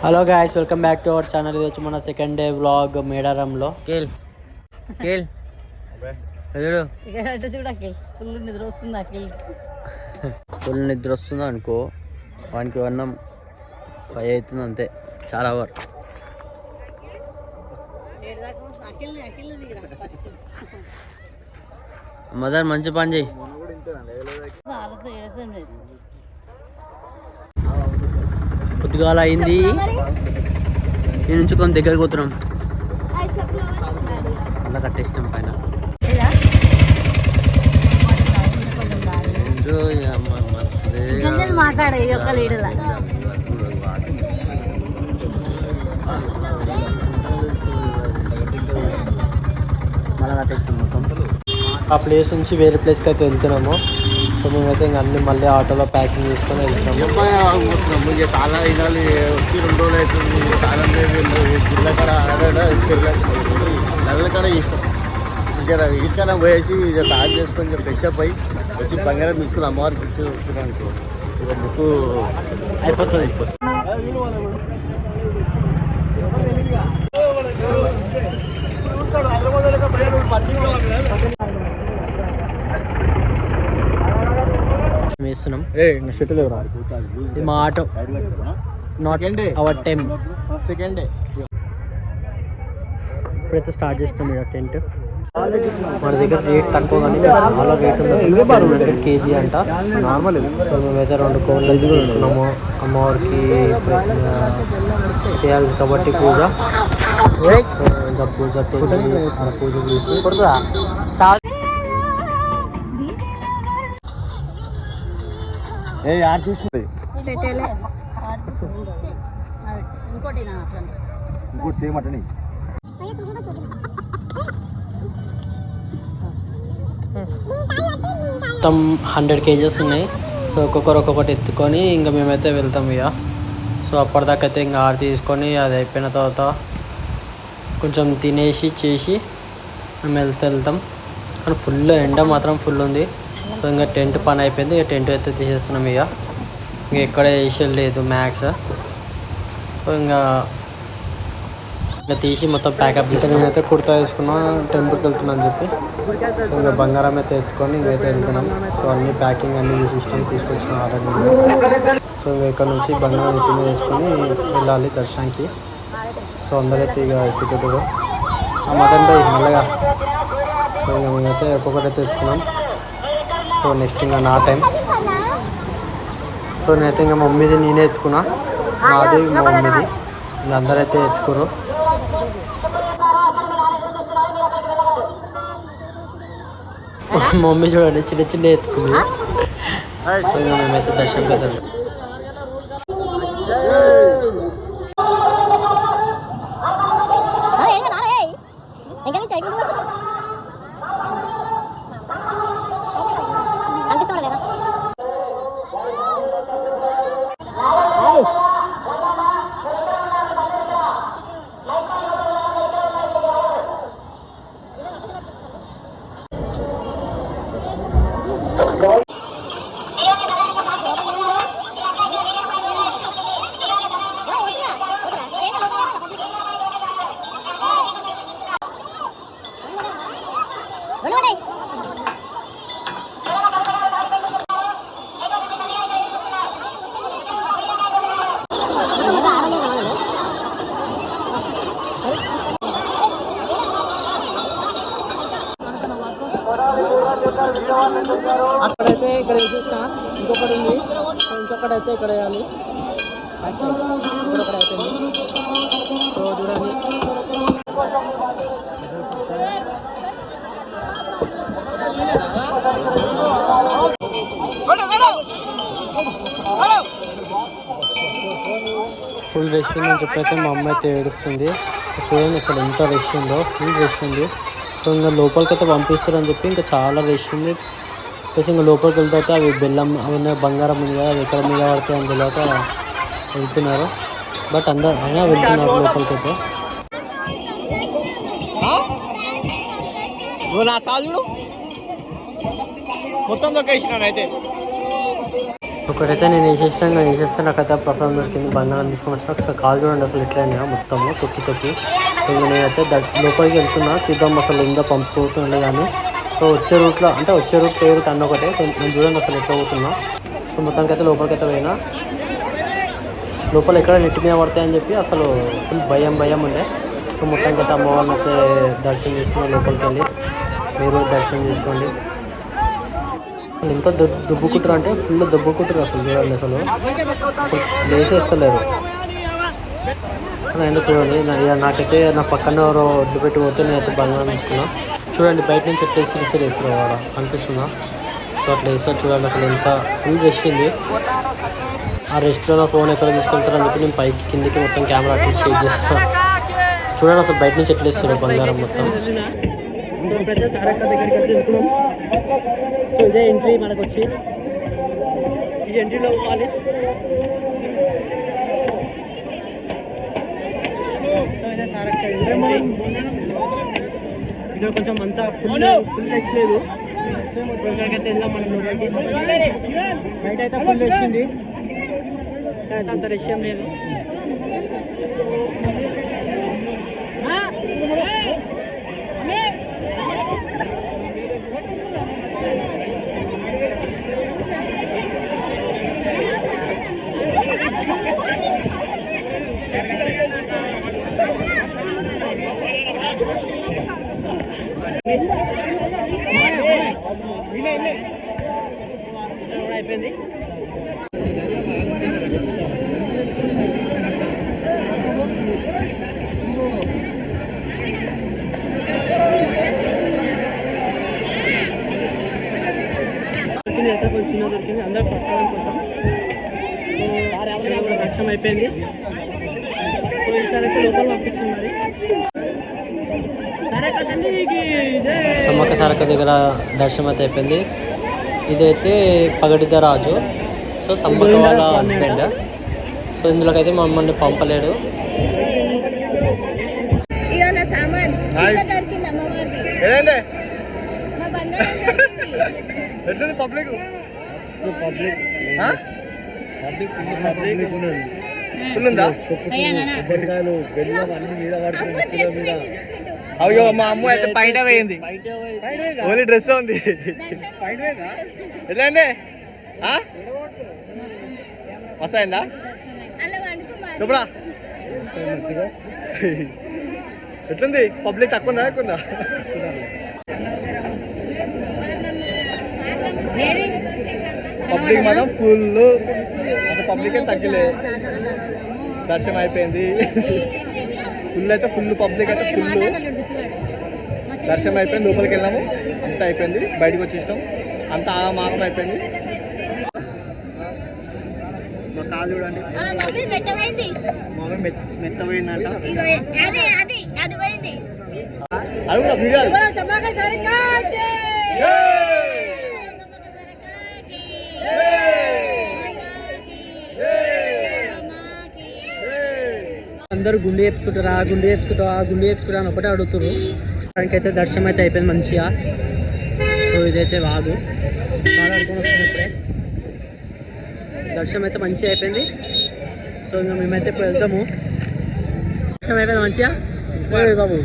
Hello guys, welcome back to our channel. ఇది వచ్చి మన సెకండ్ డే వ్లాగ్ మేడారంలో. ఫుల్ నిద్ర వస్తుంది అనుకో, వానికి వర్ణం 5 అవుతుంది అంతే, చాలా వరకు. మదర్ మంచి పని చేయి. పొద్దుగాల అయింది, నేను నుంచి కొంత దగ్గరికి పోతున్నాం. అలా కట్టేస్తాం పైన. మాట్లాడే మళ్ళీ కట్టేస్తాం మొత్తం. ఆ ప్లేస్ నుంచి వేరే ప్లేస్కి అయితే వెళ్తున్నాము. సో మేమైతే ఇంక అన్ని మళ్ళీ ఆటోలో ప్యాకింగ్ చేసుకొని వెళ్తున్నాము. చాలా ఇదాలు వచ్చి 2 రోజులు అవుతుంది. తాళం జిల్లా కాడ నల్ల కాడ ఇష్టం ఇంకా ఇటుకన్నా పోయేసి ఇక తాళం చేసుకొని ఫ్రెష్ అప్ అయ్యి వచ్చి బంగారం తీసుకుని అమ్మవారికి ఇచ్చి వస్తున్నాం అనుకో, ఇక బుక్ అయిపోతుంది. వేస్తున్నాం. ఇది మా auto, not our time. Second day ఇప్పుడైతే స్టార్ట్ చేస్తాం. ఇక్కడ టెంట్ మన దగ్గర రేట్ తక్కువ, కానీ చాలా రేట్ ఉంది. 700 kg అంట నార్మల్. సో మేమైతే 2 కోళ్ళు తీసుకున్నాము. అమ్మవారికి చేయాలి కాబట్టి పూజ, ఇంకా పూజ తీసుకుంటుంది. ఇంకోటి సేమ్ అట్టని మొత్తం 100 kgs ఉన్నాయి. సో ఒక్కొక్కటి ఎత్తుకొని ఇంకా మేమైతే వెళ్తాం ఇక. సో అప్పటిదాకా అయితే ఇంకా ఆరు తీసుకొని అది అయిపోయిన తర్వాత కొంచెం తినేసి చేసి మేము వెళ్తాం. కానీ ఫుల్ ఎండ మాత్రం ఫుల్ ఉంది. సో ఇంకా టెంట్ పని అయిపోయింది. ఇక టెంట్ అయితే తీసేస్తున్నాం. ఇక ఎక్కడ వేసేది లేదు మ్యాక్స్. సో ఇంకా తీసి మొత్తం ప్యాకప్ చేసి నేనైతే కుర్తా వేసుకున్నా, టెంపుల్కి వెళ్తున్నా అని చెప్పి. సో ఇంకా బంగారం అయితే ఎత్తుకొని ఇంకైతే వెళ్తున్నాం. సో అన్ని ప్యాకింగ్ అన్ని సిస్టమ్ తీసుకొచ్చిన ఆల్రెడీ. సో ఇంకా ఇక్కడ నుంచి బంగారం ఎత్తి మీద వేసుకొని వెళ్ళాలి దర్శనానికి. సో అందరైతే ఇక ఎత్తుకుంటారు మటన్ పై మెల్లగా. సో ఇంకా మేమైతే ఒక్కొక్కటైతే ఎత్తుకున్నాం. సో నెక్స్ట్ ఇంకా నా టైం. సో నేనైతే ఇంకా మమ్మీది నేనే ఎత్తుకున్నా, నాది మా మమ్మీది. ఇంకా అందరైతే ఎత్తుకోరు. మమ్మీ చూడండి చిన్న చిన్న ఎత్తుకుంది. సో ఇంకా మేమైతే దర్శనం కదా. అక్కడైతే ఇక్కడ వేసేసిన ఇంకొకటి ఉంది. ఇంకొకటి అయితే ఇక్కడ వేయాలి. ఇంకొకటి అయిపోయింది. సో చూడండి, ఫుల్ రష్ ఉందని చెప్పైతే మా అమ్మ అయితే ఏడుస్తుంది. చూడండి ఇక్కడ ఎంత రష్ ఉందో, ఫుల్ రష్ ఉంది. సో ఇంకా లోపలికి అయితే పంపిస్తారని చెప్పి ఇంకా చాలా రష్ ఉంది. ప్లస్ ఇంకా లోపలికి వెళ్తే అవి బెల్లం అవన్నీ బంగారం ఉంది కదా, అవి ఎక్కడ మీద పడతాయి అని తెలియక వెళ్తున్నారు. బట్ అందరు అయినా వెళ్తున్నారు లోపలికి అయితే. మొత్తం దొక్కేసినాను అయితే. ఒకటైతే నేను వేసేస్తే నాకైతే ప్రసాదం దొరికింది. బంగారం తీసుకొని వచ్చిన ఒకసారి కాల్ చూడండి అసలు ఎట్లా అయినా మొత్తము తొక్కి ఇంకా నేనైతే లోపలికి వెళ్తున్నా, చూద్దాం అసలు ఉందో పంపు పోతుండే కానీ. సో వచ్చే రూట్ పేరు కన్నా ఒకటే. సో నేను చూడండి అసలు ఎట్లా పోతున్నా. సో మొత్తానికి అయితే లోపలికి అయితే పోయినా, లోపల ఎక్కడ నెట్ మీద పడతాయని చెప్పి అసలు ఫుల్ భయం ఉండే. సో మొత్తానికి అయితే అమ్మవారిని అయితే దర్శనం చేసుకుని లోపలికి వెళ్ళి మీరు దర్శనం చేసుకోండి. అసలు ఎంత దుబ్బుకుంటారు అంటే ఫుల్ దుబ్బుకుంటారు అసలు చూడండి. అసలు లేసేస్తలేరు. అయినా చూడండి నాకైతే నా పక్కన ఎవరో ఒడ్లు పెట్టి పోతే నేనైతే బంగారం తీసుకున్నా. చూడండి బయట నుంచి ఎట్లా వేస్తారు వాడ అనిపిస్తుందా. సో అట్లా వేస్తారు చూడండి. అసలు ఎంత ఫుల్ రష్ ఉంది. ఆ రెస్ట్లో నా ఫోన్ ఎక్కడ తీసుకెళ్తారని చెప్పి నేను పైకి కిందికి మొత్తం కెమెరా అట్లా షేర్ చేస్తున్నా. చూడండి అసలు బయట నుంచి ఎట్లా వేస్తారు బంగారం మొత్తం. సో ఇప్పుడైతే సారక్క దగ్గరికి అయితే వెళ్తున్నాం. సో ఇదే ఎంట్రీ మనకు వచ్చి ఈ ఎంట్రీలో పోవాలి. సో ఇదే సారక్క ఎంట్రీ. ఇక్కడ కొంచెం అంతా ఫుల్ రష్ లేదు. సో ఇక్కడికైతే వెళ్దాం మనం లోపలికి. బయట అయితే ఫుల్ రష్ ఉంది, ఇక్కడైతే అంత రష్ ఏం లేదు. అయిపోయింది. చిన్న దొరికింది అందరూ ప్రసాదం కోసం. సో దర్శనం అయిపోయింది. సో ఈసారి అయితే లోపల పంపించున్నారు. సమ్మక్క సారక్క దగ్గర దర్శనం అయితే అయిపోయింది. ఇదైతే పగడిద్ద రాజు, సో సమ్మక్క వాళ్ళ హస్బెండ్. సో ఇందులోకి అయితే మమ్మల్ని పంపలేడు. అయ్యో మా అమ్మ అయితే బయట పోయింది, ఓన్లీ డ్రెస్ ఉంది. ఎట్లా అయింది మస్తు అయిందా చెప్పురా. ఎట్లుంది పబ్లిక్ తక్కువ ఉందా ఎక్కువ ఉందా? పబ్లిక్ మనం ఫుల్ అంత పబ్లిక్ అయితే తగ్గలే. దర్శనం అయిపోయింది. ఫుల్ అయితే ఫుల్ పబ్లిక్ అయితే ఫుల్ దర్శనం అయిపోయింది. లోపలికి వెళ్ళాము, అంతా అయిపోయింది. బయటకు వచ్చేసాం, అంతా మాత్రం అయిపోయింది. మా కాలు చూడండి మెత్తపోయిందంట. అడుగురా వీడియో అందరూ గుండె చెప్పుకుంటారా గుండె చెప్పుకుంటారా అని ఒకటే అడుగుతారు. దానికైతే దర్శనం అయితే అయిపోయింది మంచిగా. సో ఇదైతే వాగు మాట్లాడుకొని వస్తున్నప్పుడే దర్శనం అయితే మంచిగా అయిపోయింది. సో ఇంకా మేమైతే ఇప్పుడు వెళ్తాము. దర్శనం అయిపోయింది మంచిగా బాబు.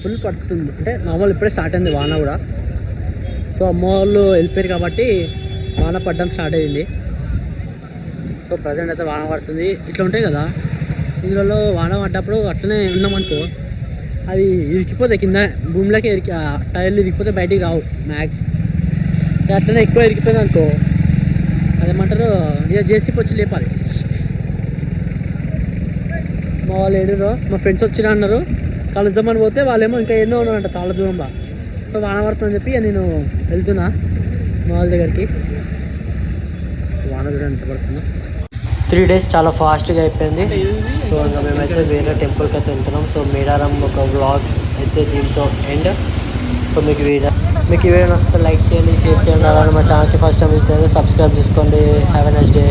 ఫుల్ పడుతుంది అంటే నార్మల్ ఇప్పుడే స్టార్ట్ అయింది వాన కూడా. సో అమ్మ వాళ్ళు వెళ్ళిపోయారు కాబట్టి వాన పడడం స్టార్ట్ అయ్యింది. సో ప్రజెంట్ అయితే వాన పడుతుంది. ఇట్లా ఉంటాయి కదా ఇందులో వాన పడ్డప్పుడు అట్లనే ఉన్నామనుకో అది ఇరికిపోతాయి కింద భూమిలోకి టైర్లు ఇరికిపోతే బయటికి రావు మ్యాక్స్. అట్లనే ఎక్కువ ఇరికిపోయింది అనుకో అదేమంటారు ఇక జేసీపీ వచ్చి లేపాలి. మా వాళ్ళు ఏడురో మా ఫ్రెండ్స్ వచ్చినా అన్నారు కలుద్దామని పోతే వాళ్ళేమో ఇంకా ఎన్నో ఉన్నారంట చాలా దూరంలో. సో వాన పడుతుందని చెప్పి నేను వెళ్తున్నా మా వాళ్ళ దగ్గరికి. వాన కూడా ఎంత పడుతుందో. 3 days చాలా ఫాస్ట్గా అయిపోయింది. సో ఇంకా మేమైతే వేరే టెంపుల్కి అయితే వెళ్తున్నాం. సో మేడారం ఒక వ్లాగ్ అయితే దీంతో ఎండ్. సో మీకు ఈ వీడియో నచ్చితే లైక్ చేయండి, షేర్ చేయండి. అలానే మా ఛానల్కి ఫస్ట్ టైం ఇస్తే సబ్స్క్రైబ్ చేసుకోండి. Have a nice day.